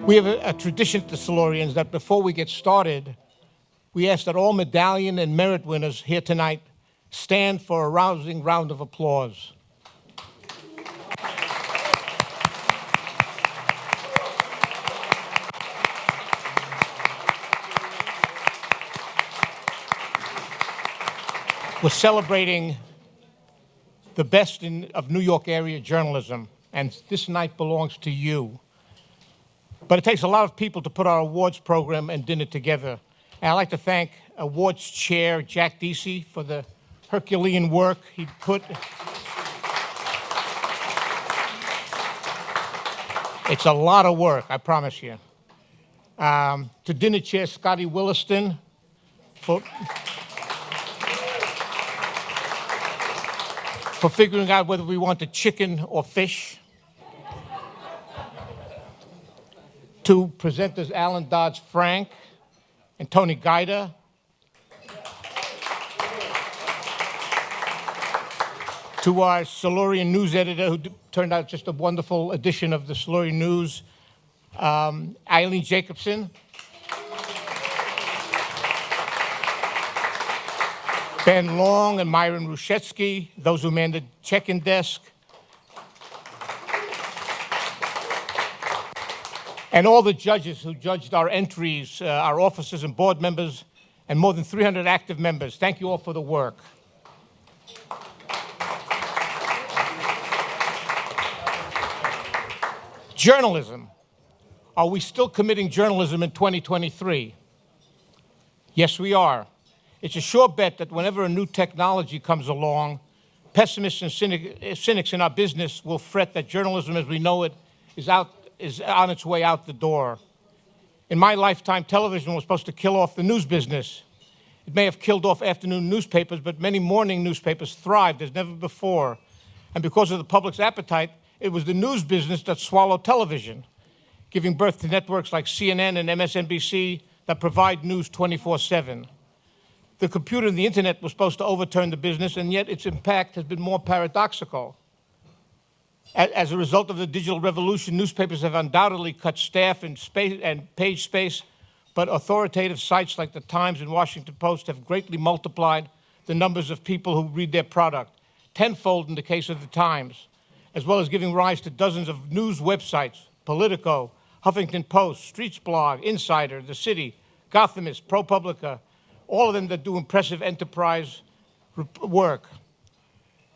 We have a tradition at the Silurians that before we get started, we ask that all Medallion and Merit winners here tonight stand for a rousing round of applause. We're celebrating the best of New York area journalism, and this night belongs to you. But it takes a lot of people to put our awards program and dinner together. And I'd like to thank awards chair Jack Deacy for the Herculean work he put. It's a lot of work, I promise you. To dinner chair Scotty Williston for figuring out whether we wanted chicken or fish. To presenters Alan Dodds Frank and Tony Guida. To our Silurian news editor, who turned out just a wonderful edition of the Silurian News, Eileen Jacobson. Ben Long and Myron Rushetsky, those who manned the check-in desk. And all the judges who judged our entries, our officers and board members, and more than 300 active members. Thank you all for the work. Journalism. Are we still committing journalism in 2023? Yes, we are. It's a sure bet that whenever a new technology comes along, pessimists and cynics in our business will fret that journalism as we know it is on its way out the door. In my lifetime, television was supposed to kill off the news business. It may have killed off afternoon newspapers, but many morning newspapers thrived as never before. And because of the public's appetite, it was the news business that swallowed television, giving birth to networks like CNN and MSNBC that provide news 24/7. The computer and the internet were supposed to overturn the business, and yet its impact has been more paradoxical. As a result of the digital revolution, newspapers have undoubtedly cut staff and page space, but authoritative sites like the Times and Washington Post have greatly multiplied the numbers of people who read their product, tenfold in the case of the Times, as well as giving rise to dozens of news websites, Politico, Huffington Post, Streetsblog, Insider, The City, Gothamist, ProPublica, all of them that do impressive enterprise work.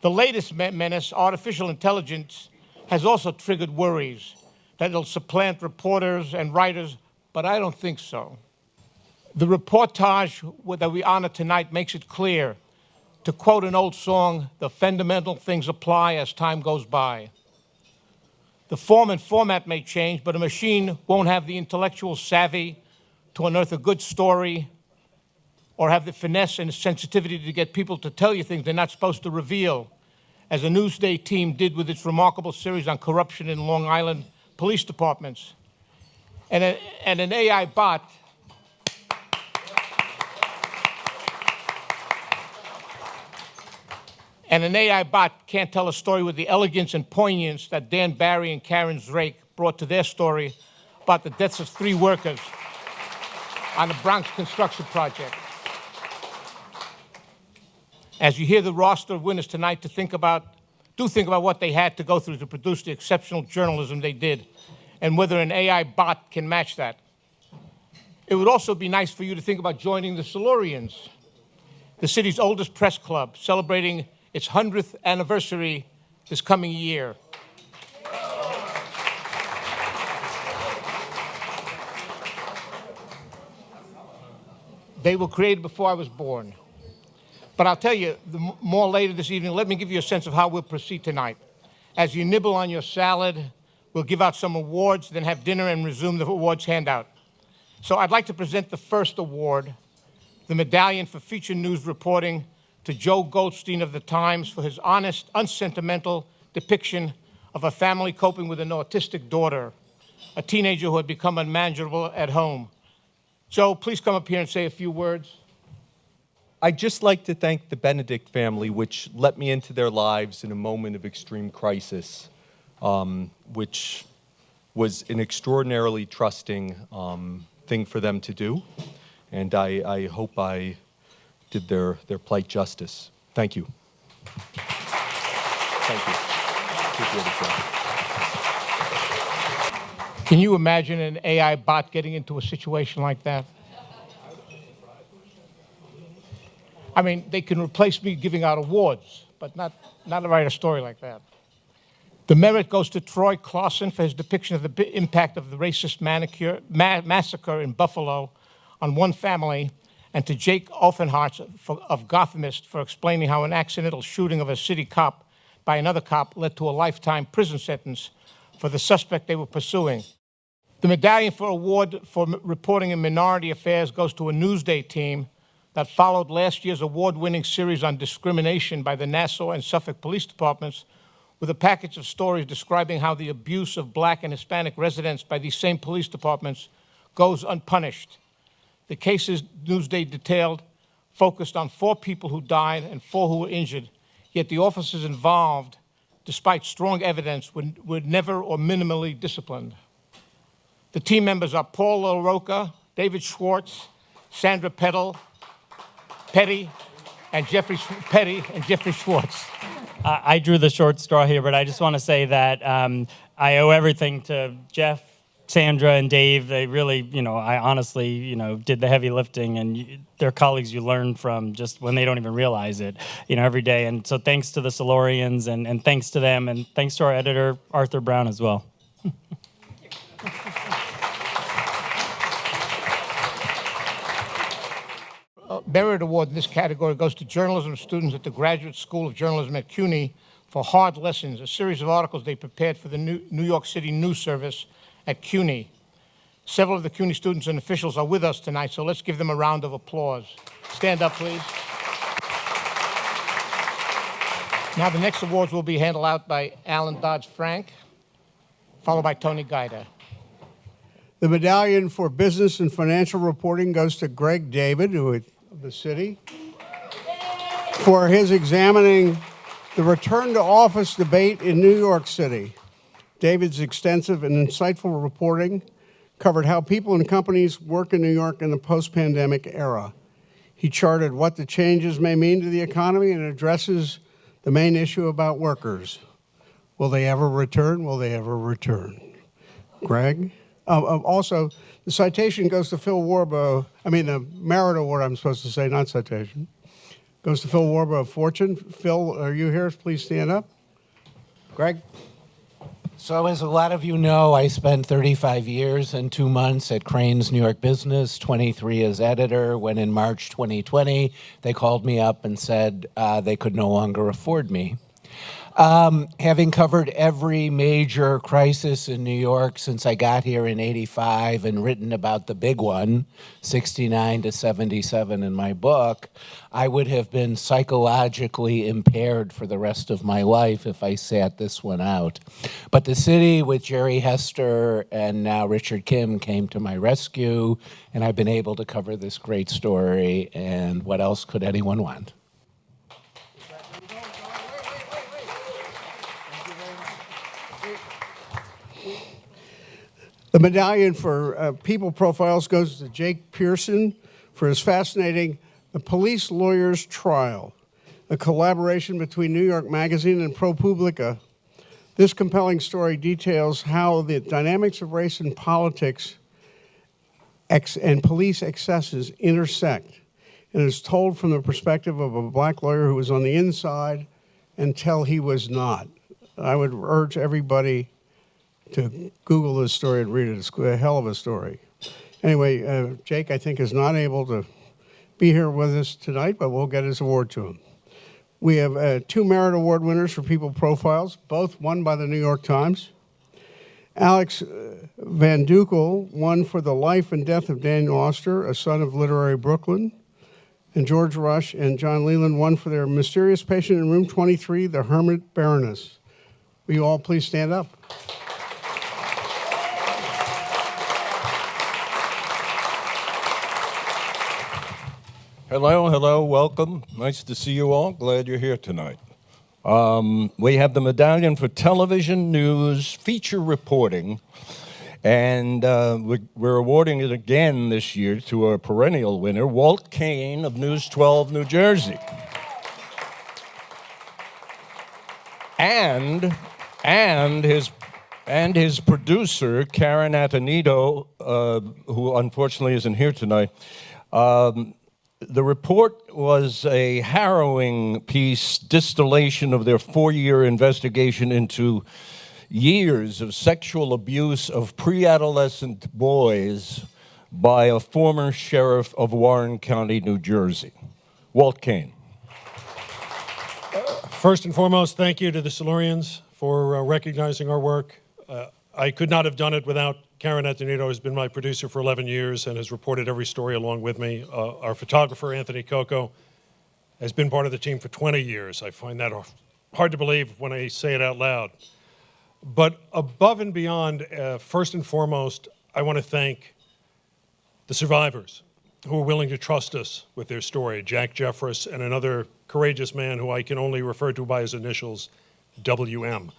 The latest menace, artificial intelligence, has also triggered worries that it'll supplant reporters and writers, but I don't think so. The reportage that we honor tonight makes it clear, to quote an old song, the fundamental things apply as time goes by. The form and format may change, but a machine won't have the intellectual savvy to unearth a good story or have the finesse and sensitivity to get people to tell you things they're not supposed to reveal, as a Newsday team did with its remarkable series on corruption in Long Island police departments. And an AI bot can't tell a story with the elegance and poignance that Dan Barry and Karen Zraick brought to their story about the deaths of 3 workers on the Bronx construction project. As you hear the roster of winners tonight, do think about what they had to go through to produce the exceptional journalism they did, and whether an AI bot can match that. It would also be nice for you to think about joining the Silurians, the city's oldest press club, celebrating its 100th anniversary this coming year. They were created before I was born. But I'll tell you more later this evening. Let me give you a sense of how we'll proceed tonight. As you nibble on your salad, we'll give out some awards, then have dinner and resume the awards handout. So I'd like to present the first award, the Medallion for Feature News Reporting, to Joe Goldstein of the Times for his honest, unsentimental depiction of a family coping with an autistic daughter, a teenager who had become unmanageable at home. Joe, please come up here and say a few words. I'd just like to thank the Benedict family, which let me into their lives in a moment of extreme crisis, which was an extraordinarily trusting thing for them to do, and I hope I did their plight justice. Thank you. Thank you. Appreciate it, sir. Can you imagine an AI bot getting into a situation like that? I mean, they can replace me giving out awards, but not to write a story like that. The merit goes to Troy Clausen for his depiction of the impact of the racist massacre in Buffalo on one family, and to Jake Offenhart of Gothamist for explaining how an accidental shooting of a city cop by another cop led to a lifetime prison sentence for the suspect they were pursuing. The Medallion for Award for reporting in minority affairs goes to a Newsday team that followed last year's award-winning series on discrimination by the Nassau and Suffolk police departments with a package of stories describing how the abuse of Black and Hispanic residents by these same police departments goes unpunished. The cases Newsday detailed focused on 4 people who died and 4 who were injured, yet the officers involved, despite strong evidence, were never or minimally disciplined. The team members are Paul LaRocca, David Schwartz, Sandra Petty, and Jeffrey Schwartz. I drew the short straw here, but I just want to say that I owe everything to Jeff, Sandra, and Dave. They really, I honestly, did the heavy lifting, and they're colleagues you learn from just when they don't even realize it, every day. And so thanks to the Silurians, and thanks to them, and thanks to our editor, Arthur Brown, as well. Merit Award in this category goes to journalism students at the Graduate School of Journalism at CUNY for Hard Lessons, a series of articles they prepared for the New York City News Service at CUNY. Several of the CUNY students and officials are with us tonight, so let's give them a round of applause. Stand up, please. Now the next awards will be handed out by Alan Dodge Frank, followed by Tony Guida. The Medallion for Business and Financial Reporting goes to Greg David, of the city, for his examining the return to office debate in New York City. David's extensive and insightful reporting covered how people and companies work in New York in the post-pandemic era. He charted what the changes may mean to the economy and addresses the main issue about workers. Will they ever return? Will they ever return? Greg? Also, the citation goes to Phil Warbo. The Merit Award, I'm supposed to say, not citation. Goes to Phil Warbo of Fortune. Phil, are you here? Please stand up. Greg? So as a lot of you know, I spent 35 years and 2 months at Crane's New York Business, 23 as editor, when in March 2020, they called me up and said they could no longer afford me. Having covered every major crisis in New York since I got here in '85 and written about the big one, 69 to 77 in my book, I would have been psychologically impaired for the rest of my life if I sat this one out. But the city with Jerry Hester and now Richard Kim came to my rescue, and I've been able to cover this great story, and what else could anyone want? The Medallion for People Profiles goes to Jake Pearson for his fascinating The Police Lawyer's Trial, a collaboration between New York Magazine and ProPublica. This compelling story details how the dynamics of race and politics and police excesses intersect, and is told from the perspective of a Black lawyer who was on the inside until he was not. I would urge everybody to Google this story and read it. It's a hell of a story. Anyway, Jake, I think, is not able to be here with us tonight, but we'll get his award to him. We have 2 Merit Award winners for People Profiles, both won by the New York Times. Alex Van Dukel won for The Life and Death of Daniel Auster, a son of literary Brooklyn. And George Rush and John Leland won for their Mysterious Patient in Room 23, The Hermit Baroness. Will you all please stand up? Hello, welcome. Nice to see you all. Glad you're here tonight. We have the Medallion for Television News Feature Reporting And we're awarding it again this year to a perennial winner, Walt Kane of News 12, New Jersey. And his producer, Karen Atenito, who unfortunately isn't here tonight. The report was a harrowing piece, distillation of their 4-year investigation into years of sexual abuse of pre-adolescent boys by a former sheriff of Warren County, New Jersey, Walt Kane. First and foremost, thank you to the Silurians for recognizing our work. I could not have done it without Karen Atenito, who's been my producer for 11 years and has reported every story along with me. Our photographer, Anthony Coco, has been part of the team for 20 years. I find that hard to believe when I say it out loud. But above and beyond, first and foremost, I want to thank the survivors who are willing to trust us with their story, Jack Jeffress and another courageous man who I can only refer to by his initials, WM.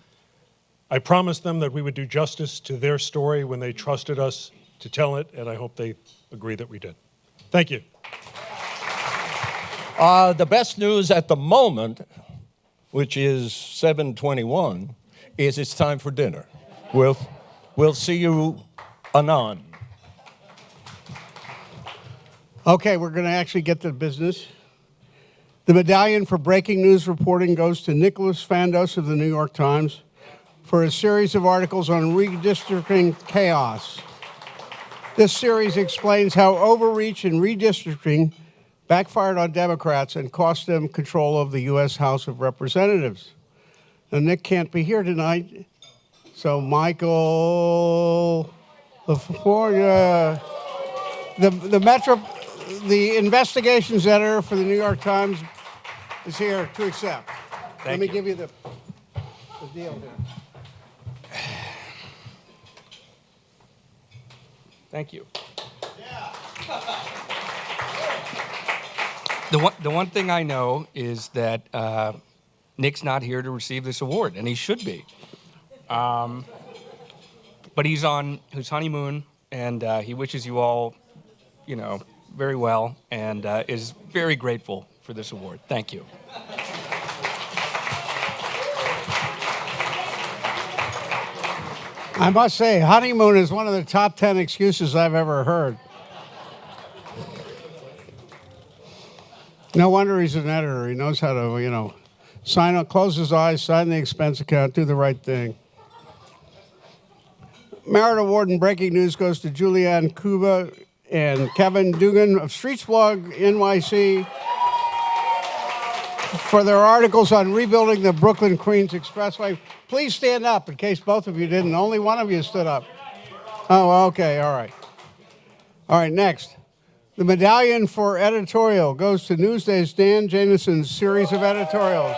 I promised them that we would do justice to their story when they trusted us to tell it, and I hope they agree that we did. Thank you. The best news at the moment, which is 7:21, is it's time for dinner. We'll see you anon. Okay, we're going to actually get to business. The medallion for breaking news reporting goes to Nicholas Fandos of the New York Times for a series of articles on redistricting chaos. This series explains how overreach in redistricting backfired on Democrats and cost them control of the U.S. House of Representatives. Now, Nick can't be here tonight, so Michael LaForgia, the investigations editor for the New York Times, is here to accept. Let me give you the deal here. Thank you. The one thing I know is that Nick's not here to receive this award, and he should be. But he's on his honeymoon, and he wishes you all, very well, and is very grateful for this award. Thank you. I must say, honeymoon is one of the top 10 excuses I've ever heard. No wonder he's an editor. He knows how to, sign up, close his eyes, sign the expense account, do the right thing. Merit Award in Breaking News goes to Julianne Kuba and Kevin Dugan of Streetsblog NYC for their articles on rebuilding the Brooklyn-Queens Expressway. Please stand up in case both of you didn't. Only one of you stood up. Oh, okay, all right. All right, next. The medallion for editorial goes to Newsday's Dan Jamison's series of editorials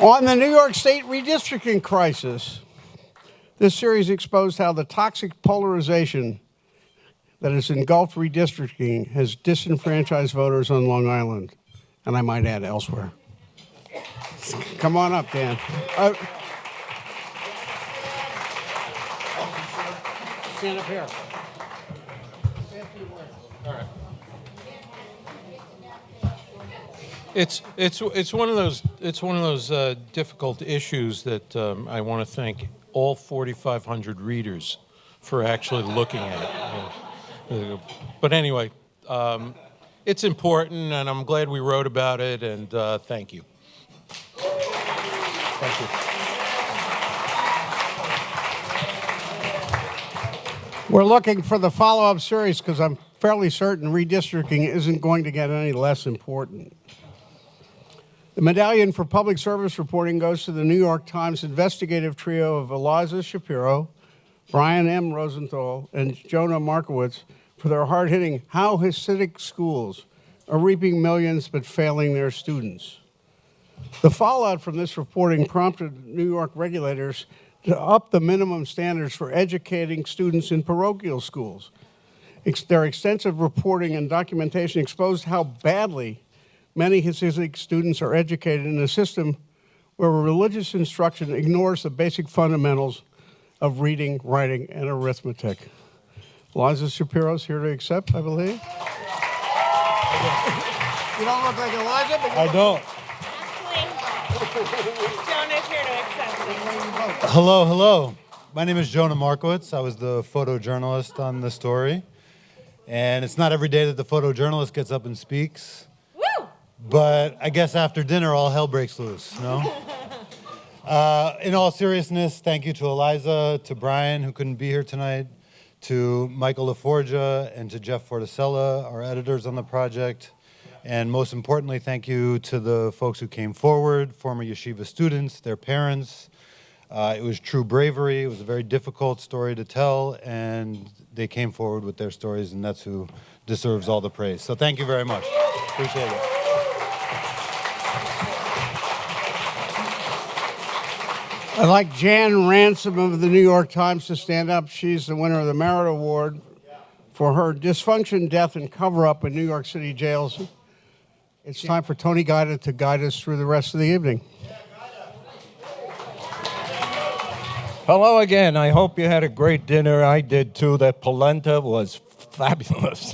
on the New York State redistricting crisis. This series exposed how the toxic polarization that has engulfed redistricting has disenfranchised voters on Long Island, and I might add elsewhere. Come on up, Dan. Stand up here. All right. It's one of those difficult issues that I want to thank all 4,500 readers for actually looking at it. But anyway, it's important, and I'm glad we wrote about it. And thank you. Thank you. We're looking for the follow-up series because I'm fairly certain redistricting isn't going to get any less important. The medallion for public service reporting goes to the New York Times investigative trio of Eliza Shapiro, Brian M. Rosenthal, and Jonah Markowitz for their hard-hitting How Hasidic Schools Are Reaping Millions But Failing Their Students. The fallout from this reporting prompted New York regulators to up the minimum standards for educating students in parochial schools. Their extensive reporting and documentation exposed how badly many Hasidic students are educated in a system where religious instruction ignores the basic fundamentals of reading, writing, and arithmetic. Eliza Shapiro's here to accept, I believe. You don't look like Eliza, but I don't. Jonah's here to accept it. Hello, hello. My name is Jonah Markowitz. I was the photojournalist on the story. And it's not every day that the photojournalist gets up and speaks. Woo! But I guess after dinner, all hell breaks loose, no? In all seriousness, thank you to Eliza, to Brian, who couldn't be here tonight, to Michael LaForgia, and to Jeff Forticella, our editors on the project. And most importantly, thank you to the folks who came forward, former yeshiva students, their parents. It was true bravery. It was a very difficult story to tell, and they came forward with their stories, and that's who deserves all the praise. So thank you very much. Appreciate it. I'd like Jan Ransom of the New York Times to stand up. She's the winner of the Merit Award for her dysfunction, death, and cover-up in New York City jails. It's time for Tony Guida to guide us through the rest of the evening. Hello again. I hope you had a great dinner. I did too. That polenta was fabulous.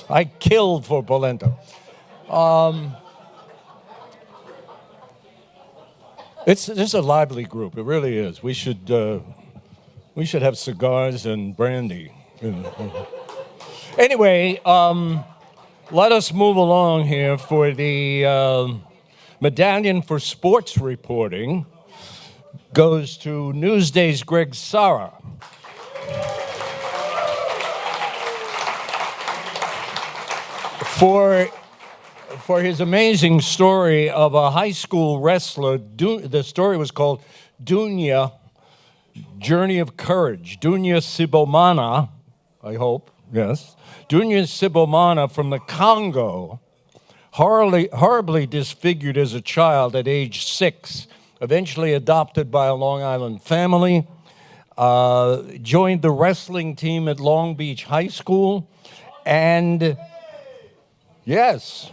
I killed for polenta. It's a lively group. It really is. We should have cigars and brandy. Anyway, let us move along here for the Medallion for Sports Reporting. Goes to Newsday's Greg Sara. For his amazing story of a high school wrestler, the story was called Dunya, Journey of Courage. Dunya Sibomana, I hope, yes. Dunya Sibomana from the Congo, horribly disfigured as a child at age 6, eventually adopted by a Long Island family, joined the wrestling team at Long Beach High School, and yes,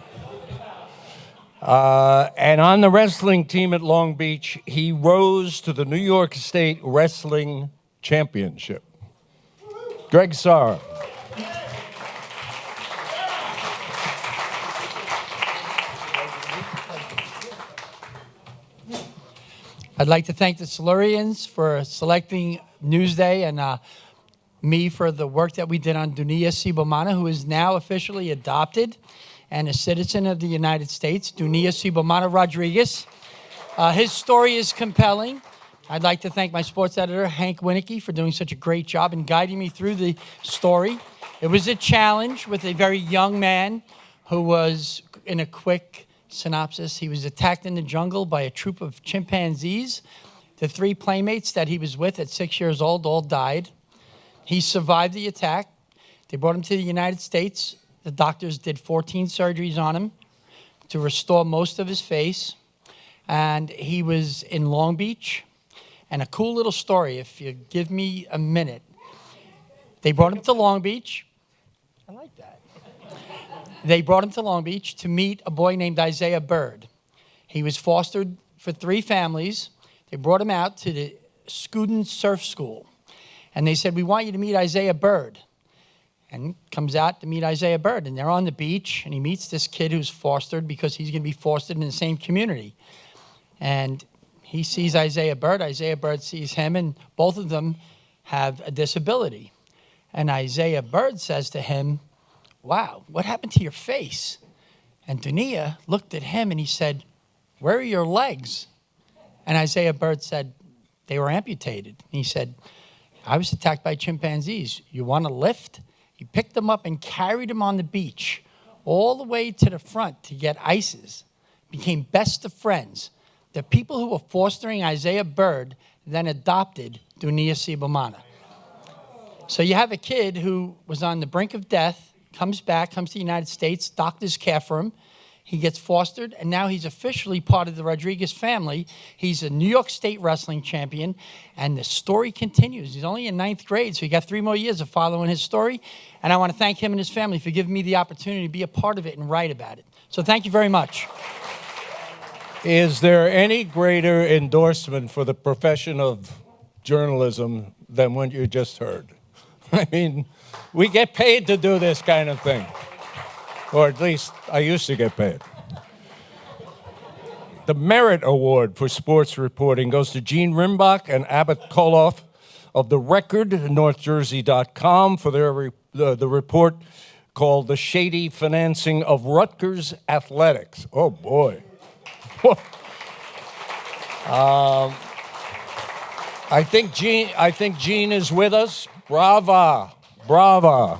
and on the wrestling team at Long Beach, he rose to the New York State Wrestling Championship. Greg Sara. I'd like to thank the Silurians for selecting Newsday and me for the work that we did on Dunia Sibomana, who is now officially adopted and a citizen of the United States, Dunia Sibomana Rodriguez. His story is compelling. I'd like to thank my sports editor, Hank Winicky, for doing such a great job in guiding me through the story. It was a challenge with a very young man who was, in a quick synopsis, he was attacked in the jungle by a troop of chimpanzees. The 3 playmates that he was with at 6 years old all died. He survived the attack. They brought him to the United States. The doctors did 14 surgeries on him to restore most of his face. And he was in Long Beach. And a cool little story, if you give me a minute. They brought him to Long Beach. I like that. They brought him to Long Beach to meet a boy named Isaiah Bird. He was fostered for 3 families. They brought him out to the Skooten Surf School. And they said, we want you to meet Isaiah Bird. And comes out to meet Isaiah Bird. And they're on the beach, and he meets this kid who's fostered because he's going to be fostered in the same community. And he sees Isaiah Bird. Isaiah Bird sees him, and both of them have a disability. And Isaiah Bird says to him, wow, what happened to your face? And Dunia looked at him and he said, where are your legs? And Isaiah Bird said, they were amputated. And he said, I was attacked by chimpanzees. You want a lift? He picked them up and carried them on the beach all the way to the front to get ices. Became best of friends. The people who were fostering Isaiah Bird then adopted Dunia Sibomana. So you have a kid who was on the brink of death, comes back, comes to the United States, doctors care for him. He gets fostered, and now he's officially part of the Rodriguez family. He's a New York State wrestling champion, and the story continues. He's only in 9th grade, so he got 3 more years of following his story. And I want to thank him and his family for giving me the opportunity to be a part of it and write about it. So thank you very much. Is there any greater endorsement for the profession of journalism than what you just heard. I mean, we get paid to do this kind of thing. Or at least I used to get paid. The Merit Award for Sports Reporting goes to Gene Rimbach and Abbott Koloff of The Record, NorthJersey.com, for the report called The Shady Financing of Rutgers Athletics. Oh, boy. I think Gene is with us. Brava. Brava.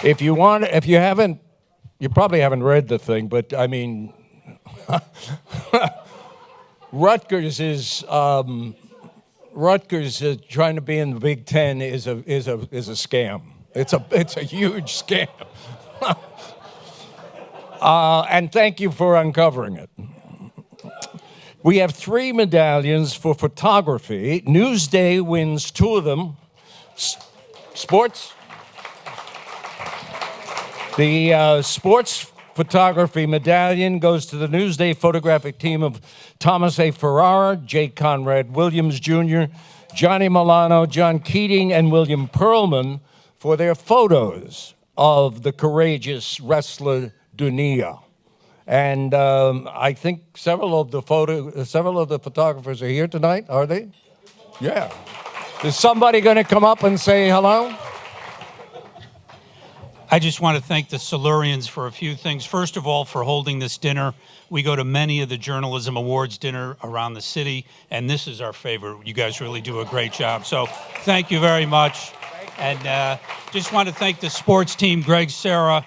If you haven't, you probably haven't read the thing, but I mean, Rutgers trying to be in the Big Ten is a scam. It's a huge scam. And thank you for uncovering it. We have 3 medallions for photography. Newsday wins 2 of them. Sports. The sports photography medallion goes to the Newsday photographic team of Thomas A. Ferrara, J. Conrad Williams Jr., Johnny Milano, John Keating, and William Perlman for their photos of the courageous wrestler Dunia. And I think several of the photographers are here tonight, are they? Yeah. Is somebody going to come up and say hello? I just want to thank the Silurians for a few things. First of all, for holding this dinner. We go to many of the journalism awards dinner around the city, and this is our favorite. You guys really do a great job. So thank you very much. And just want to thank the sports team, Greg, Sarah,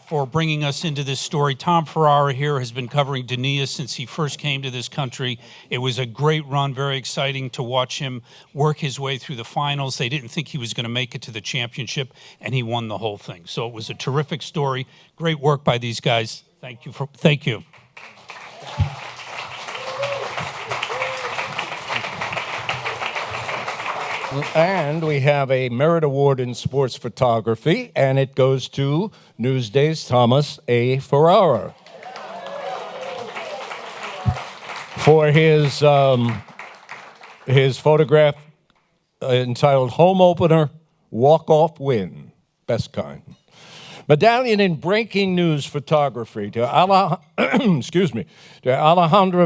for bringing us into this story. Tom Ferrara here has been covering Dunia since he first came to this country. It was a great run, very exciting to watch him work his way through the finals. They didn't think he was going to make it to the championship, and he won the whole thing. So it was a terrific story. Great work by these guys. Thank you. Thank you. And we have a Merit Award in Sports Photography, and it goes to Newsday's Thomas A. Ferrara for his photograph entitled Home Opener, Walk-Off Win, best kind. Medallion in Breaking News Photography to Alejandra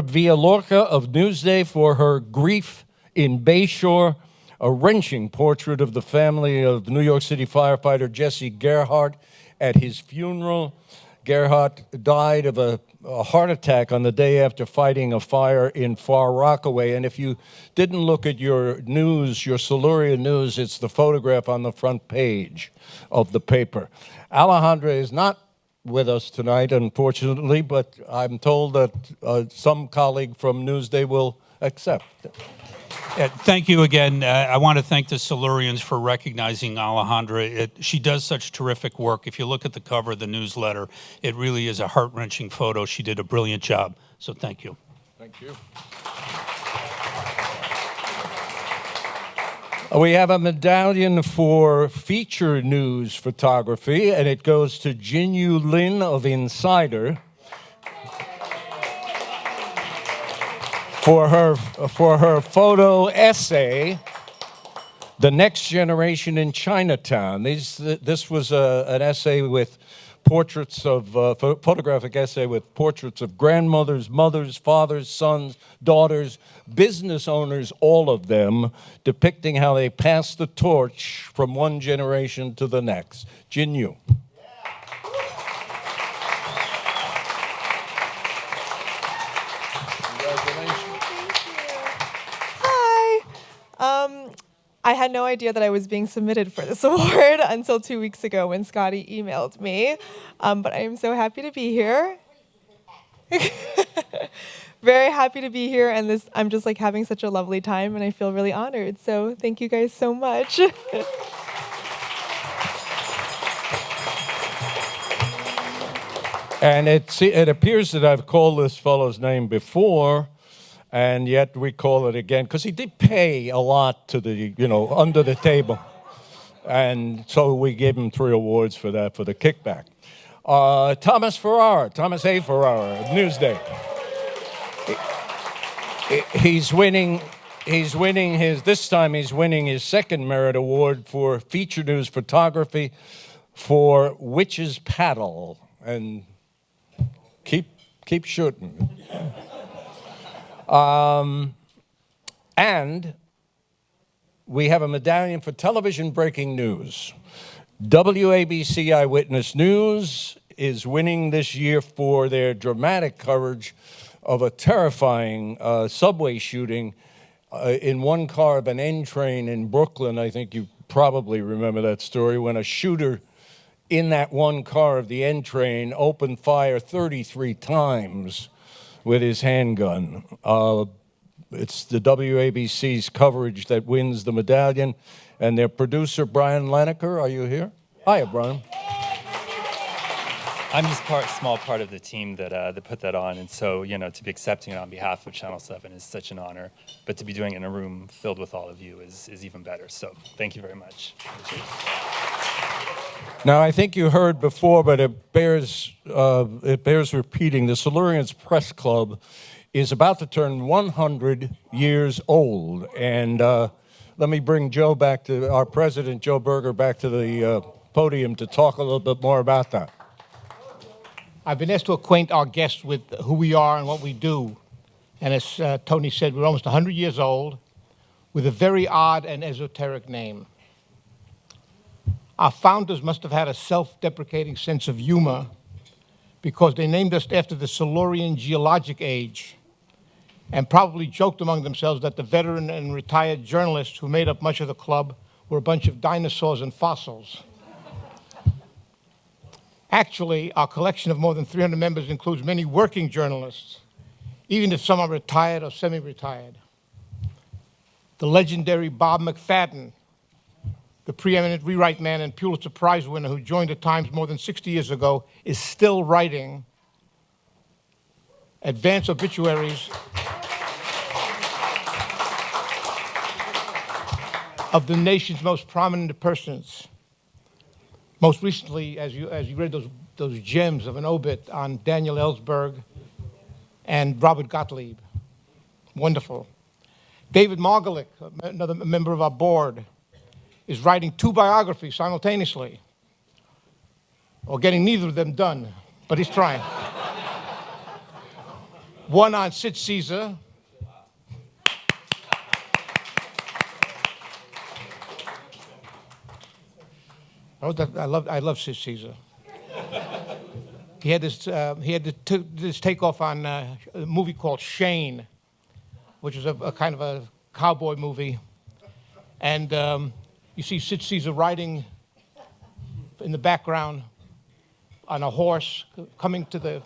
Villalorca of Newsday for her Grief in Bayshore, a wrenching portrait of the family of New York City firefighter Jesse Gerhardt at his funeral. Gerhardt died of a heart attack on the day after fighting a fire in Far Rockaway. And if you didn't look at your news, your Silurian news, it's the photograph on the front page of the paper. Alejandra is not with us tonight, unfortunately, but I'm told that some colleague from Newsday will accept. Thank you again. I want to thank the Silurians for recognizing Alejandra. She does such terrific work. If you look at the cover of the newsletter, it really is a heart-wrenching photo. She did a brilliant job. So thank you. Thank you. We have a medallion for feature news photography, and it goes to Jinyu Lin of Insider for her photo essay, The Next Generation in Chinatown. This was an essay with portraits of, photographic essay with portraits of grandmothers, mothers, fathers, sons, daughters, business owners, all of them, depicting how they pass the torch from one generation to the next. Jin Yu. I had no idea that I was being submitted for this award until 2 weeks ago when Scotty emailed me. But I am so happy to be here. Very happy to be here, and I'm just like having such a lovely time, and I feel really honored. So thank you guys so much. And it appears that I've called this fellow's name before, and yet we call it again, because he did pay a lot to the, under the table. And so we gave him 3 awards for that, for the kickback. Thomas A. Ferrara of Newsday. He's winning this time he's winning his second merit award for feature news photography for Witch's Paddle. And keep shooting. And we have a medallion for television breaking news. WABC-Eyewitness News is winning this year for their dramatic coverage of a terrifying subway shooting in one car of an N train in Brooklyn. I think you probably remember that story, when a shooter in that one car of the N train opened fire 33 times with his handgun. It's the WABC's coverage that wins the medallion. And their producer, Brian Laneker, are you here? Hiya, Brian. I'm just small part of the team that put that on, and so, you know, to be accepting it on behalf of Channel 7 is such an honor, but to be doing it in a room filled with all of you is even better, so thank you very much. Now, I think you heard before, but it bears repeating. The Silurians Press Club is about to turn 100 years old, and let me bring Joe back to, our president, Joe Berger, back to the podium to talk a little bit more about that. I've been asked to acquaint our guests with who we are and what we do. And as Tony said, we're almost 100 years old with a very odd and esoteric name. Our founders must have had a self-deprecating sense of humor because they named us after the Silurian geologic age and probably joked among themselves that the veteran and retired journalists who made up much of the club were a bunch of dinosaurs and fossils. Actually, our collection of more than 300 members includes many working journalists, even if some are retired or semi-retired. The legendary Bob McFadden, the preeminent rewrite man and Pulitzer Prize winner who joined the Times more than 60 years ago, is still writing advance obituaries of the nation's most prominent persons. Most recently, as you read those gems of an obit on Daniel Ellsberg and Robert Gottlieb. Wonderful. David Margolick, another member of our board, is writing 2 biographies simultaneously, or getting neither of them done, but he's trying. One on Sid Caesar, I love Sid Caesar. He had this takeoff on a movie called Shane, which is a kind of a cowboy movie, and you see Sid Caesar riding in the background on a horse, coming to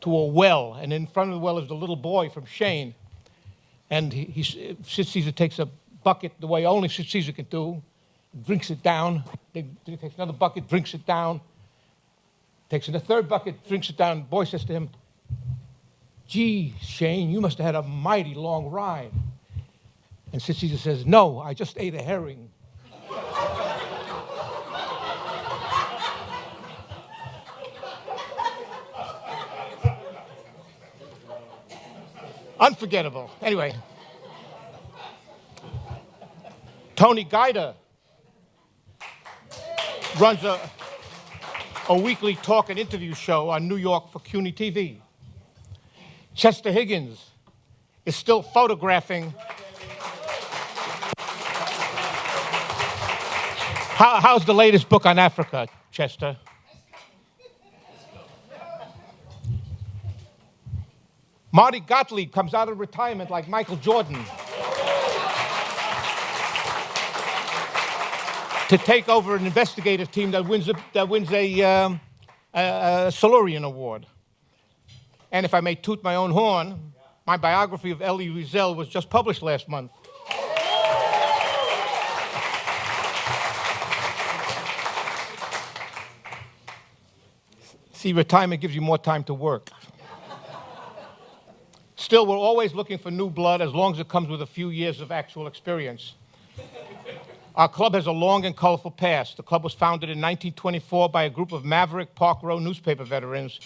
a well, and in front of the well is the little boy from Shane, and Sid Caesar takes a bucket the way only Sid Caesar can do. Drinks it down, then he takes another bucket, drinks it down, takes in a third bucket, drinks it down. The boy says to him, "Gee, Shane, you must have had a mighty long ride." And Sid Caesar says, "No, I just ate a herring." Unforgettable. Anyway, Tony Guida runs a weekly talk and interview show on New York for CUNY TV. Chester Higgins is still photographing. How's the latest book on Africa, Chester? Marty Gottlieb comes out of retirement like Michael Jordan to take over an investigative team that wins a Silurian award. And if I may toot my own horn, my biography of Elie Wiesel was just published last month. See, retirement gives you more time to work. Still, we're always looking for new blood as long as it comes with a few years of actual experience. Our club has a long and colorful past. The club was founded in 1924 by a group of maverick Park Row newspaper veterans,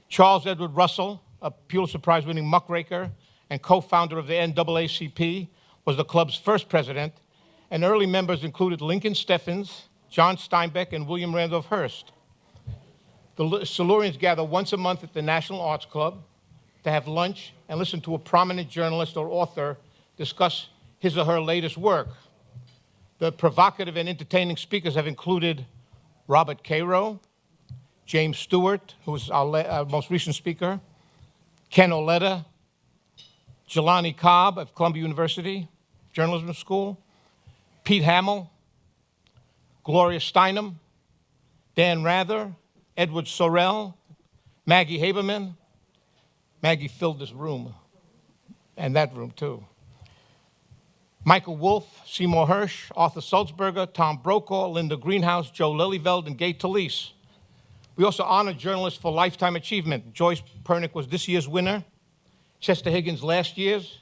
Charles Edward Russell, a Pulitzer Prize-winning muckraker, and co-founder of the NAACP, was the club's first president, and early members included Lincoln Steffens, John Steinbeck, and William Randolph Hearst. The Silurians gather once a month at the National Arts Club to have lunch and listen to a prominent journalist or author discuss his or her latest work. The provocative and entertaining speakers have included Robert Cairo, James Stewart, who's our most recent speaker, Ken Oletta, Jelani Cobb of Columbia University Journalism School, Pete Hamill, Gloria Steinem, Dan Rather, Edward Sorrell, Maggie Haberman. Maggie filled this room, and that room too. Michael Wolff, Seymour Hersh, Arthur Sulzberger, Tom Brokaw, Linda Greenhouse, Joe Lillyveld, and Gay Talese. We also honor journalists for lifetime achievement. Joyce Pernick was this year's winner, Chester Higgins last year's,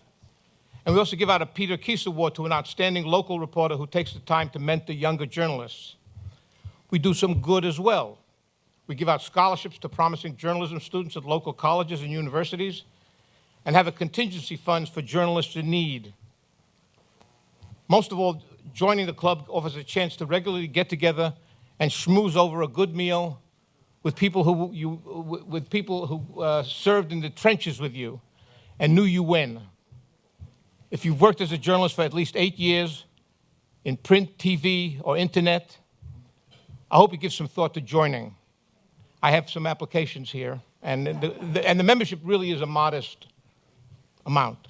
and we also give out a Peter Keese Award to an outstanding local reporter who takes the time to mentor younger journalists. We do some good as well. We give out scholarships to promising journalism students at local colleges and universities, and have a contingency funds for journalists in need. Most of all, joining the club offers a chance to regularly get together and schmooze over a good meal with people who served in the trenches with you and knew you when. If you've worked as a journalist for at least 8 years in print, TV, or internet, I hope you give some thought to joining. I have some applications here, and the membership really is a modest amount.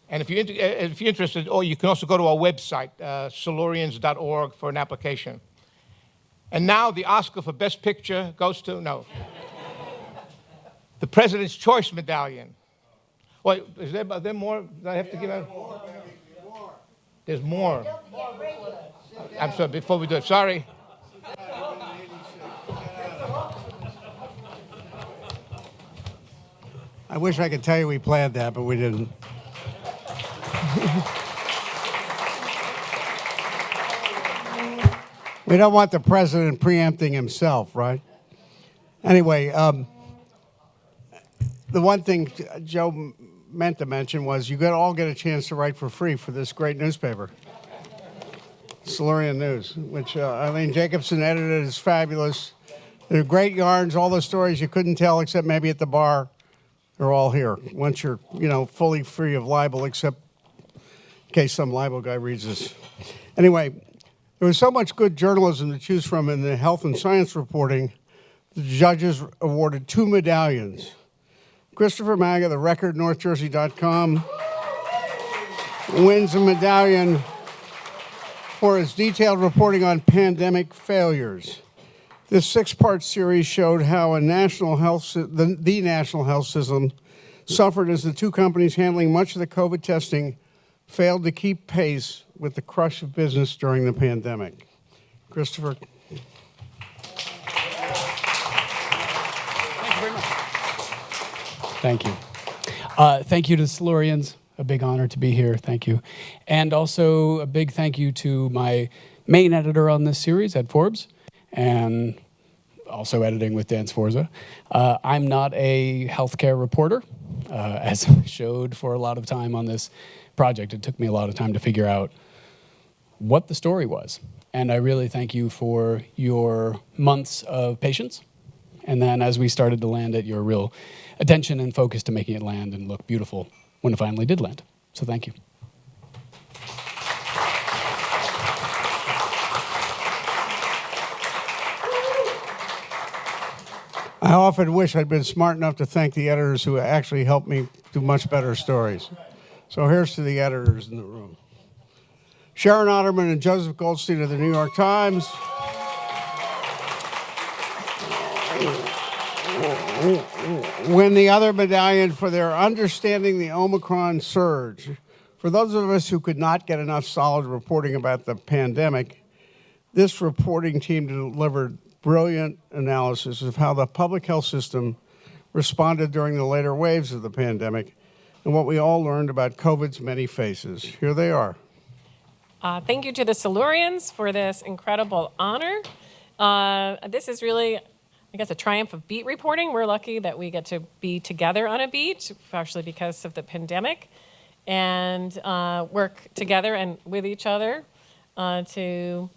And if you're interested, or you can also go to our website, silurians.org, for an application. And now the Oscar for Best Picture goes to, the President's Choice Medallion. Wait, is there more that I have to give out? There's more. I'm sorry, before we do it, sorry. I wish I could tell you we planned that, but we didn't. We don't want the president preempting himself, right? Anyway, the one thing Joe meant to mention was you all get a chance to write for free for this great newspaper, Silurian News, which Eileen Jacobson edited. Is fabulous. They're great yarns, all the stories you couldn't tell except maybe at the bar. They're all here once you're, fully free of libel, except in case some libel guy reads this. Anyway, there was so much good journalism to choose from in the health and science reporting, the judges awarded 2 medallions. Christopher Maga, the Record, NorthJersey.com, wins a medallion for his detailed reporting on pandemic failures. This 6-part series showed how the national health system suffered as the 2 companies handling much of the COVID testing failed to keep pace with the crush of business during the pandemic. Christopher. Thank you very much. Thank you. Thank you to the Silurians. A big honor to be here. Thank you. And also a big thank you to my main editor on this series, Ed Forbes, and also editing with Dan Sforza. I'm not a healthcare reporter, as I showed for a lot of time on this project. It took me a lot of time to figure out what the story was. And I really thank you for your months of patience. And then as we started to land it, your real attention and focus to making it land and look beautiful when it finally did land. So thank you. I often wish I'd been smart enough to thank the editors who actually helped me do much better stories. So here's to the editors in the room. Sharon Otterman and Joseph Goldstein of the New York Times. Win the other medallion for their understanding the Omicron surge. For those of us who could not get enough solid reporting about the pandemic, this reporting team delivered brilliant analysis of how the public health system responded during the later waves of the pandemic and what we all learned about COVID's many faces. Here they are. Thank you to the Silurians for this incredible honor. This is really, I guess, a triumph of beat reporting. We're lucky that we get to be together on a beat, partially because of the pandemic, and work together and with each other to,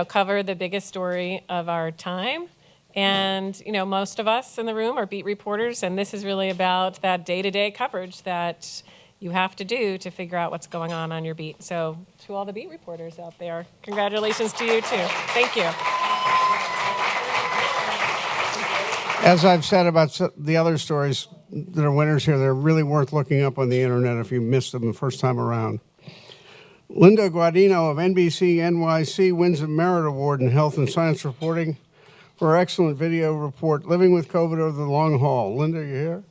cover the biggest story of our time. And, most of us in the room are beat reporters, and this is really about that day-to-day coverage that you have to do to figure out what's going on your beat. So to all the beat reporters out there, congratulations to you too. Thank you. As I've said about the other stories that are winners here, they're really worth looking up on the internet if you missed them the first time around. Linda Guadino of NBC NYC wins a Merit Award in Health and Science Reporting for her excellent video report, Living with COVID Over the Long Haul. Linda, you here?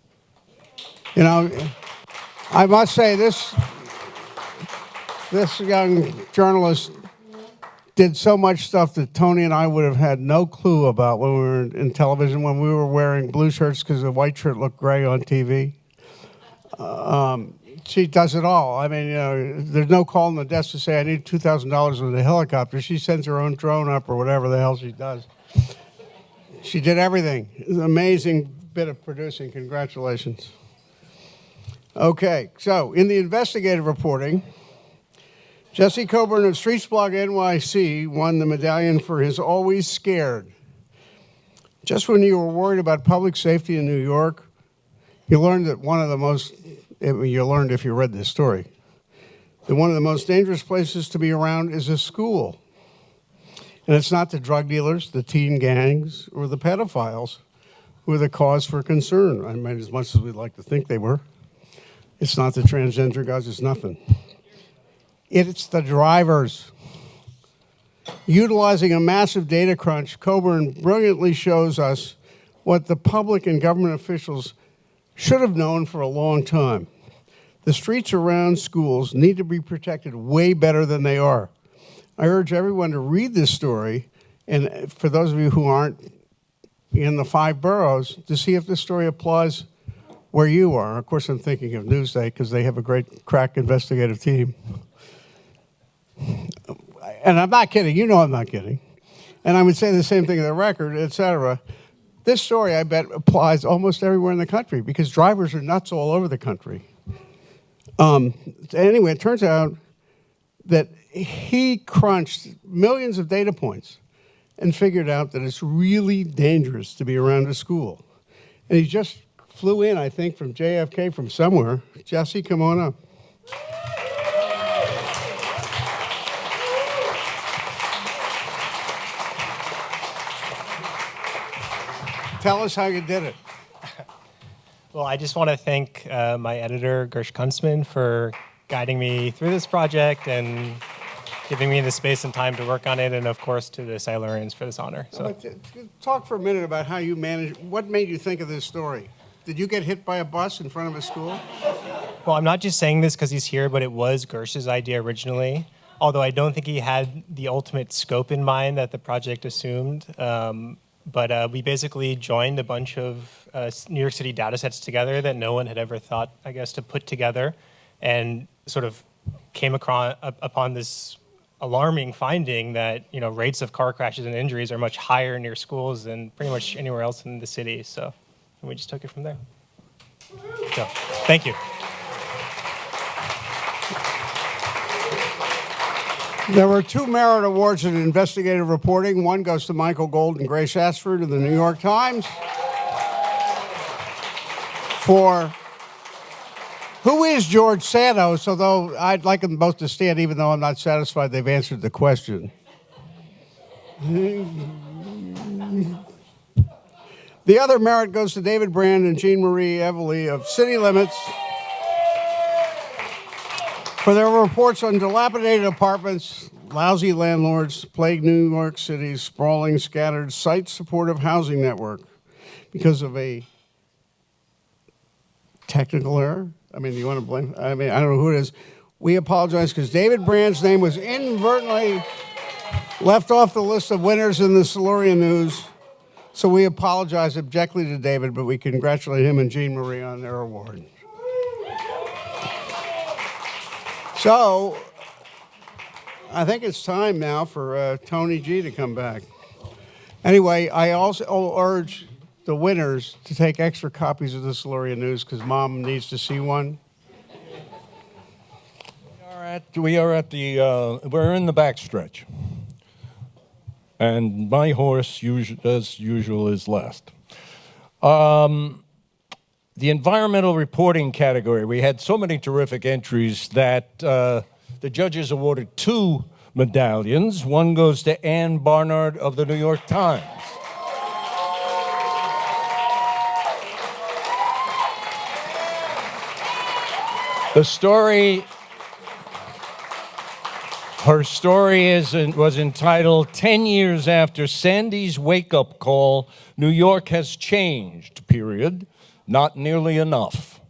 I must say this young journalist did so much stuff that Tony and I would have had no clue about when we were in television, when we were wearing blue shirts because the white shirt looked gray on TV. She does it all. I mean, there's no call on the desk to say, I need $2,000 with a helicopter. She sends her own drone up or whatever the hell she does. She did everything. It's an amazing bit of producing. Congratulations. Okay, so in the investigative reporting, Jesse Coburn of Streetsblog NYC won the Medallion for his Always Scared. Just when you were worried about public safety in New York, you learned that you learned if you read this story, that one of the most dangerous places to be around is a school. And it's not the drug dealers, the teen gangs, or the pedophiles who are the cause for concern. I mean, as much as we'd like to think they were. It's not the transgender guys, it's nothing. It's the drivers. Utilizing a massive data crunch, Coburn brilliantly shows us what the public and government officials should have known for a long time. The streets around schools need to be protected way better than they are. I urge everyone to read this story, and for those of you who aren't in the 5 boroughs, to see if this story applies where you are. Of course, I'm thinking of Newsday because they have a great crack investigative team. And I'm not kidding. You know I'm not kidding. And I would say the same thing in the Record, et cetera. This story, I bet, applies almost everywhere in the country because drivers are nuts all over the country. Anyway, it turns out that he crunched millions of data points and figured out that it's really dangerous to be around a school. And he just flew in, I think, from JFK from somewhere. Jesse, come on up. Tell us how you did it. Well, I just want to thank my editor, Gersh Kunstman, for guiding me through this project and giving me the space and time to work on it, and of course to the Silurians for this honor. So, talk for a minute about how you managed. What made you think of this story? Did you get hit by a bus in front of a school? well, I'm not just saying this because he's here, but it was Gersh's idea originally. Although I don't think he had the ultimate scope in mind that the project assumed. But we basically joined a bunch of New York City data sets together that no one had ever thought, I guess, to put together, and sort of came upon this alarming finding that rates of car crashes and injuries are much higher near schools than pretty much anywhere else in the city. So we just took it from there. So thank you. There were 2 Merit Awards in investigative reporting. One goes to Michael Gold and Grace Ashford of the New York Times for who is George Santos, although I'd like them both to stand, even though I'm not satisfied they've answered the question. The other merit goes to David Brand and Jean Marie Evely of City Limits for their reports on dilapidated apartments, lousy landlords, plague New York City's sprawling, scattered, site-supportive housing network because of a technical error. I mean, you want to blame? I mean, I don't know who it is. We apologize because David Brand's name was inadvertently left off the list of winners in the Silurian News. So we apologize abjectly to David, but we congratulate him and Jean Marie on their award. So I think it's time now for Tony G to come back. Anyway, I also urge the winners to take extra copies of the Silurian News because Mom needs to see one. We're in the backstretch. And my horse, as usual, is last. The environmental reporting category, we had so many terrific entries that the judges awarded 2 medallions. One goes to Ann Barnard of the New York Times. The story, her story was entitled 10 Years After Sandy's Wake-Up Call, New York Has Changed, period. Not nearly enough.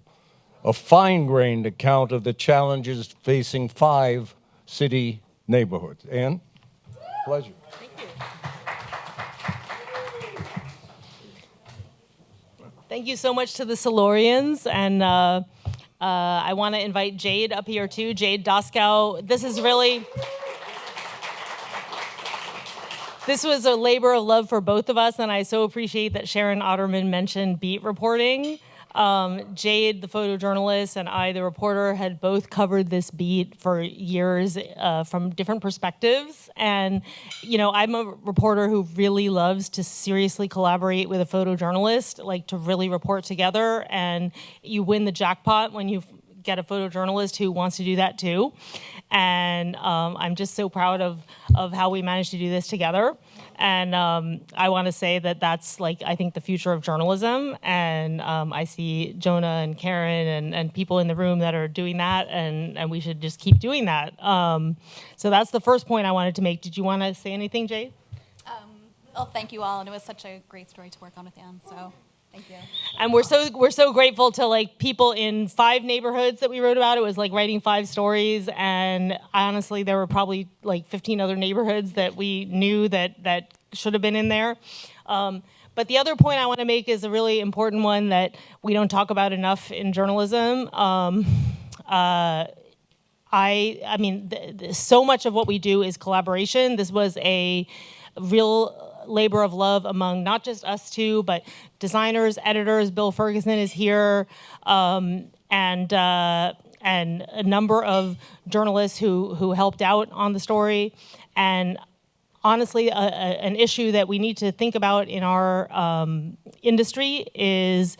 A fine-grained account of the challenges facing 5 city neighborhoods. Ann? Pleasure. Thank you so much to the Silurians, and I want to invite Jade up here too. Jade Doskow. This was a labor of love for both of us, and I so appreciate that Sharon Otterman mentioned beat reporting. Jade, the photojournalist, and I, the reporter, had both covered this beat for years from different perspectives. And, you know, I'm a reporter who really loves to seriously collaborate with a photojournalist, like to really report together. And you win the jackpot when you get a photojournalist who wants to do that too. And I'm just so proud of how we managed to do this together. And I want to say that that's, like, I think the future of journalism. And I see Jonah and Karen and people in the room that are doing that, and we should just keep doing that. So that's the first point I wanted to make. Did you want to say anything, Jade? Well, thank you all, and it was such a great story to work on with Ann, so thank you. And we're so grateful to, like, people in 5 neighborhoods that we wrote about. It was like writing 5 stories, and honestly, there were probably like 15 other neighborhoods that we knew that should have been in there. But the other point I want to make is a really important one that we don't talk about enough in journalism. I mean, so much of what we do is collaboration. This was a real labor of love among not just us two, but designers, editors. Bill Ferguson is here, and a number of journalists who helped out on the story. And honestly, an issue that we need to think about in our industry is,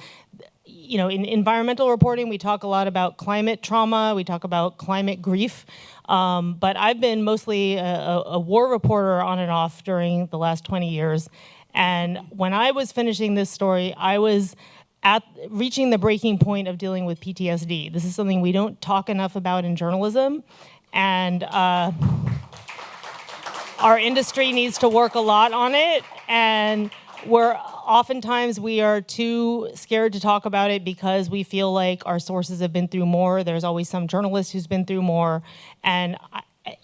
you know, in environmental reporting, we talk a lot about climate trauma, we talk about climate grief, but I've been mostly a war reporter on and off during the last 20 years. And when I was finishing this story, I was reaching the breaking point of dealing with PTSD. This is something we don't talk enough about in journalism. And our industry needs to work a lot on it. And oftentimes we are too scared to talk about it because we feel like our sources have been through more. There's always some journalist who's been through more. And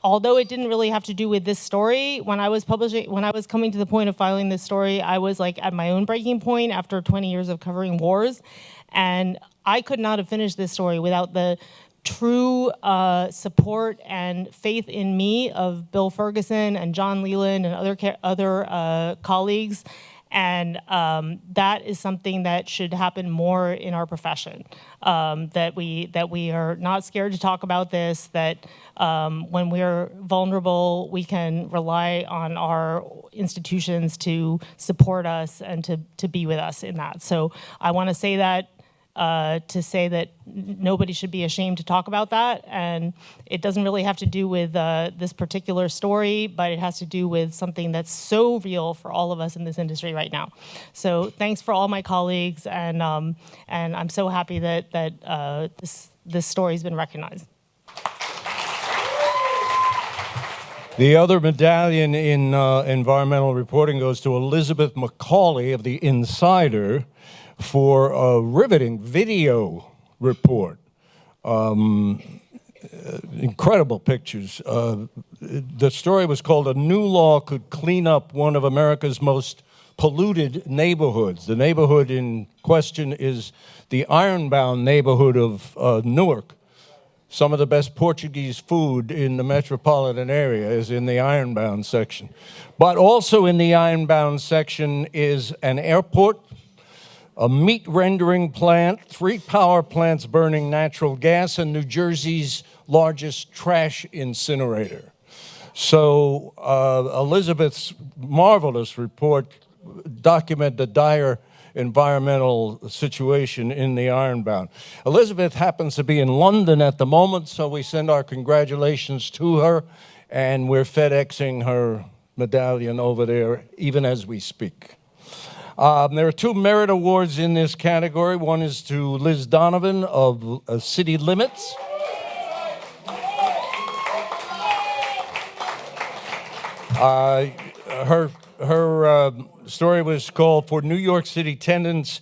although it didn't really have to do with this story, when I was coming to the point of filing this story, I was like at my own breaking point after 20 years of covering wars. And I could not have finished this story without the true support and faith in me of Bill Ferguson and John Leland and other colleagues. And that is something that should happen more in our profession. That we are not scared to talk about this. That when we're vulnerable, we can rely on our institutions to support us and to be with us in that. So I want to say that. To say that nobody should be ashamed to talk about that. And it doesn't really have to do with this particular story, but it has to do with something that's so real for all of us in this industry right now. So thanks for all my colleagues, and I'm so happy that this story's been recognized. The other medallion in environmental reporting goes to Elizabeth McCauley of The Insider for a riveting video report. Incredible pictures. The story was called "A New Law Could Clean Up One of America's Most Polluted Neighborhoods." The neighborhood in question is the ironbound neighborhood of Newark, Some of the best Portuguese food in the metropolitan area is in the Ironbound section. But also in the Ironbound section is an airport, a meat rendering plant, 3 power plants burning natural gas, and New Jersey's largest trash incinerator. So Elizabeth's marvelous report documented the dire environmental situation in the Ironbound. Elizabeth happens to be in London at the moment, so we send our congratulations to her, and we're FedExing her medallion over there even as we speak. There are 2 merit awards in this category. One is to Liz Donovan of City Limits. Her story was called "For New York City Tenants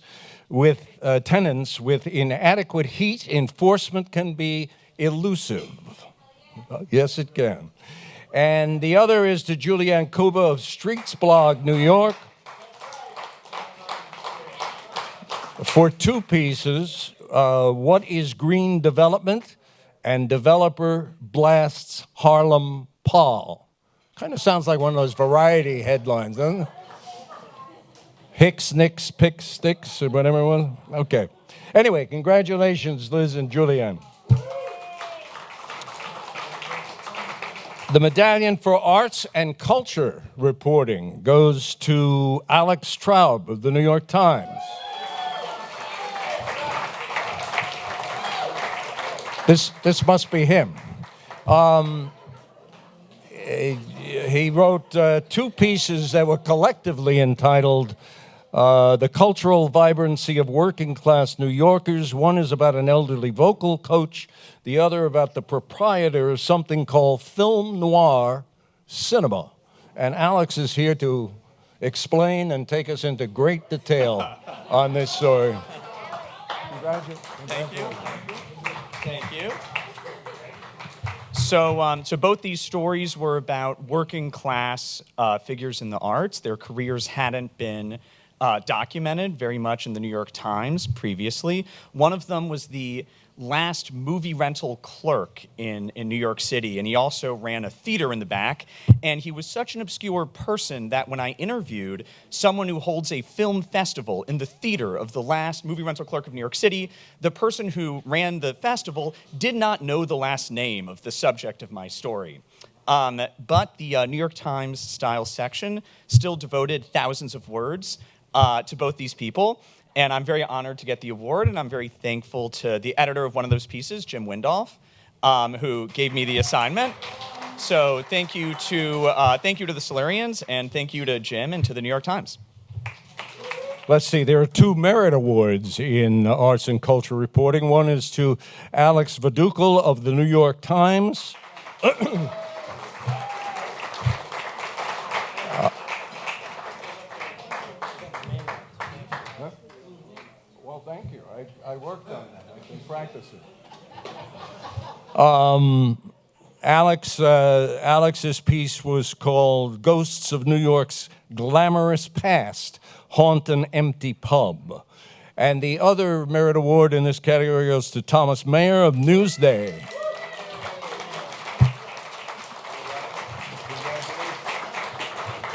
with Inadequate Heat, Enforcement Can Be Elusive." Yes, it can. And the other is to Julianne Kuba of Streetsblog, New York, for 2 pieces, What is Green Development? And Developer Blasts Harlem Paul. Kind of sounds like one of those Variety headlines, doesn't it? Hicks, Nicks, Picks, Sticks, or whatever it was. Okay. Anyway, congratulations, Liz and Julianne. The Medallion for Arts and Culture reporting goes to Alex Traub of the New York Times. This must be him. He wrote 2 pieces that were collectively entitled The Cultural Vibrancy of Working Class New Yorkers. One is about an elderly vocal coach, the other about the proprietor of something called film noir cinema. And Alex is here to explain and take us into great detail on this story. Congratulations. Thank you. Thank you. So both these stories were about working class figures in the arts. Their careers hadn't been documented very much in the New York Times previously. One of them was the last movie rental clerk in New York City, and he also ran a theater in the back. And he was such an obscure person that when I interviewed someone who holds a film festival in the theater of the last movie rental clerk of New York City, the person who ran the festival did not know the last name of the subject of my story. But the New York Times style section still devoted thousands of words to both these people. And I'm very honored to get the award, and I'm very thankful to the editor of one of those pieces, Jim Windolf, who gave me the assignment. So thank you to the Silurians, and thank you to Jim and to the New York Times. Let's see, there are 2 merit awards in arts and culture reporting. One is to Alex Vadukul of the New York Times. Well, thank you. I worked on that. I've been practicing. Alex's piece was called "Ghosts of New York's Glamorous Past Haunt an Empty Pub." And the other merit award in this category goes to Thomas Mayer of Newsday.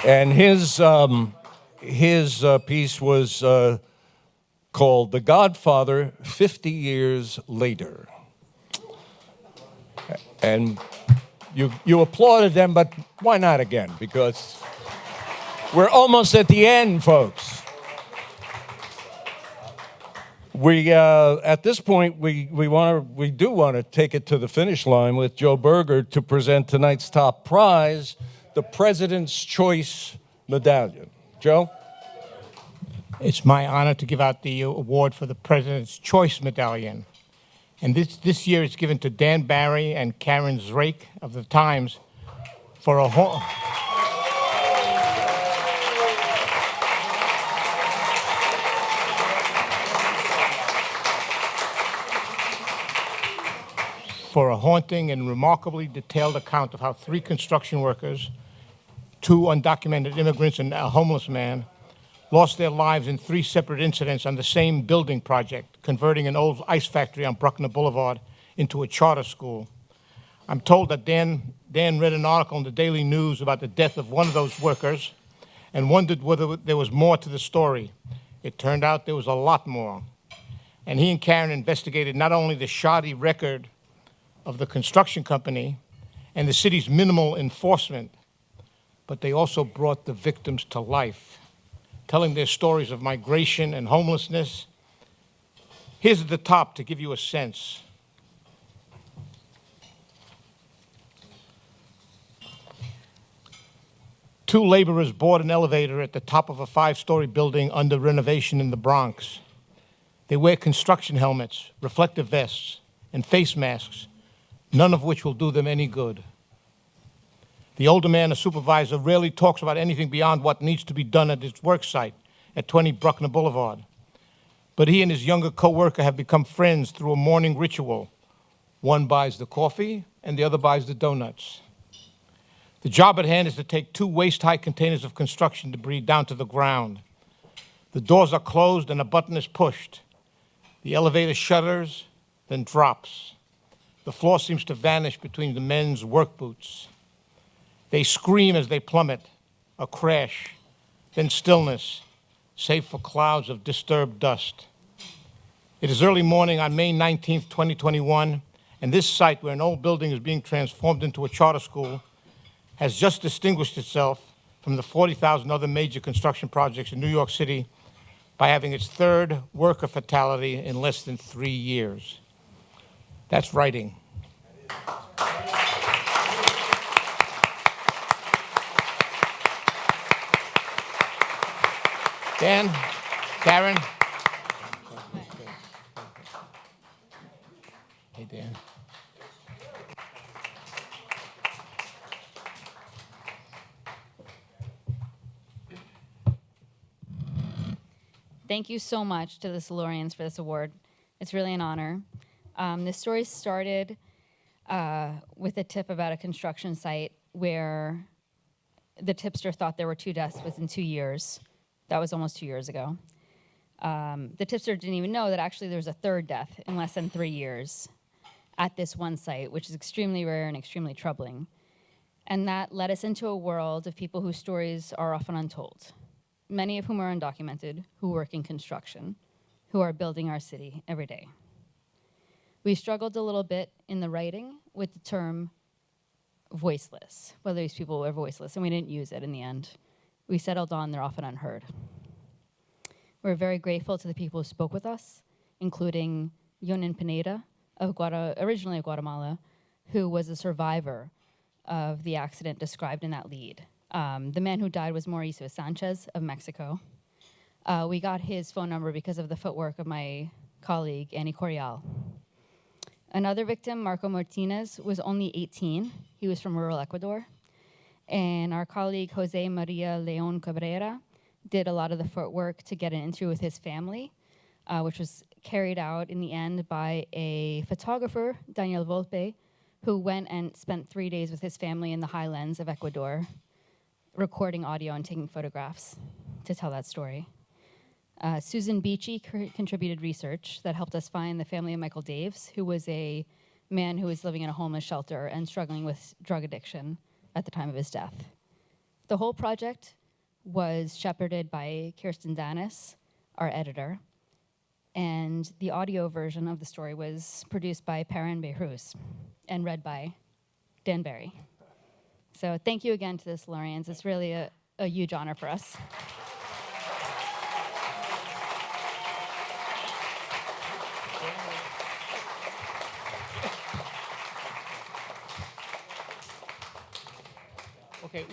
And his piece was called "The Godfather 50 Years Later." And you applauded them, but why not again? Because we're almost at the end, folks. We at this point we do want to take it to the finish line with Joe Berger to present tonight's top prize, the President's Choice Medallion. Joe? It's my honor to give out the award for the President's Choice Medallion. And this year it's given to Dan Barry and Karen Zraick of the Times for a haunting and remarkably detailed account of how 3 construction workers, 2 undocumented immigrants, and a homeless man lost their lives in 3 separate incidents on the same building project, converting an old ice factory on Bruckner Boulevard into a charter school. I'm told that Dan read an article in the Daily News about the death of one of those workers and wondered whether there was more to the story. It turned out there was a lot more. And he and Karen investigated not only the shoddy record of the construction company and the city's minimal enforcement, but they also brought the victims to life, telling their stories of migration and homelessness. Here's at the top to give you a sense. Two laborers board an elevator at the top of a 5-story building under renovation in the Bronx. They wear construction helmets, reflective vests, and face masks, none of which will do them any good. The older man, a supervisor, rarely talks about anything beyond what needs to be done at his work site at 20 Bruckner Boulevard. But he and his younger co-worker have become friends through a morning ritual. One buys the coffee, and the other buys the donuts. The job at hand is to take 2 waist-high containers of construction debris down to the ground. The doors are closed and a button is pushed. The elevator shudders, then drops. The floor seems to vanish between the men's work boots. They scream as they plummet, a crash, then stillness, save for clouds of disturbed dust. It is early morning on May 19th, 2021, and this site, where an old building is being transformed into a charter school, has just distinguished itself from the 40,000 other major construction projects in New York City by having its 3rd worker fatality in less than 3 years. That's writing. Dan, Karen. Hey, Dan. Thank you so much to the Silurians for this award. It's really an honor. This story started with a tip about a construction site where the tipster thought there were 2 deaths within 2 years. That was almost 2 years ago. The tipster didn't even know that actually there was a 3rd death in less than 3 years at this one site, which is extremely rare and extremely troubling. And that led us into a world of people whose stories are often untold, many of whom are undocumented, who work in construction, who are building our city every day. We struggled a little bit in the writing with the term voiceless, whether these people were voiceless, and we didn't use it in the end. We settled on they're often unheard. We're very grateful to the people who spoke with us, including Yonan Pineda, originally of Guatemala, who was a survivor of the accident described in that lead. The man who died was Mauricio Sanchez of Mexico. We got his phone number because of the footwork of my colleague, Annie Corial. Another victim, Marco Martinez, was only 18. He was from rural Ecuador. And our colleague, Jose Maria Leon Cabrera, did a lot of the footwork to get an interview with his family, which was carried out in the end by a photographer, Daniel Volpe, who went and spent 3 days with his family in the highlands of Ecuador, recording audio and taking photographs to tell that story. Susan Beachy contributed research that helped us find the family of Michael Daves, who was a man who was living in a homeless shelter and struggling with drug addiction at the time of his death. The whole project was shepherded by Kirsten Danis, our editor, and the audio version of the story was produced by Perrin Behrus and read by Dan Barry. So thank you again to the Silurians. It's really a huge honor for us. Okay,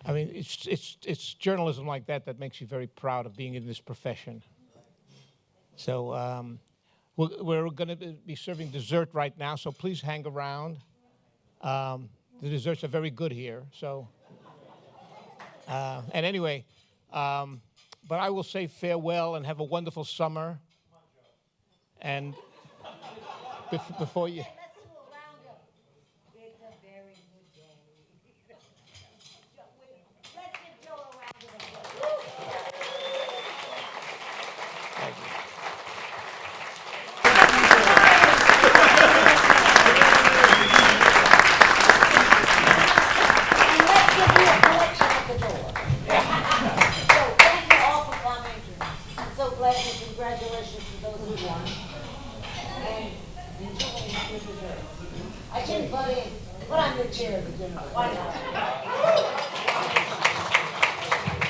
I mean, it's journalism like that that makes you very proud of being in this profession. So we're going to be serving dessert right now, so please hang around. The desserts are very good here. So, and anyway, but I will say farewell and have a wonderful summer. And before you.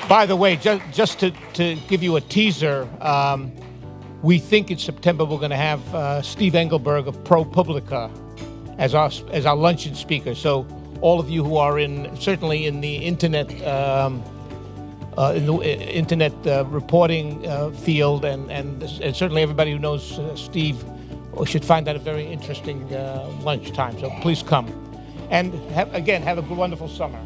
By the way, just to give you a teaser, we think in September we're going to have Steve Engelberg of ProPublica as our luncheon speaker. So all of you who are certainly in the internet reporting field, and certainly everybody who knows Steve should find that a very interesting lunchtime. So please come, and have a wonderful summer.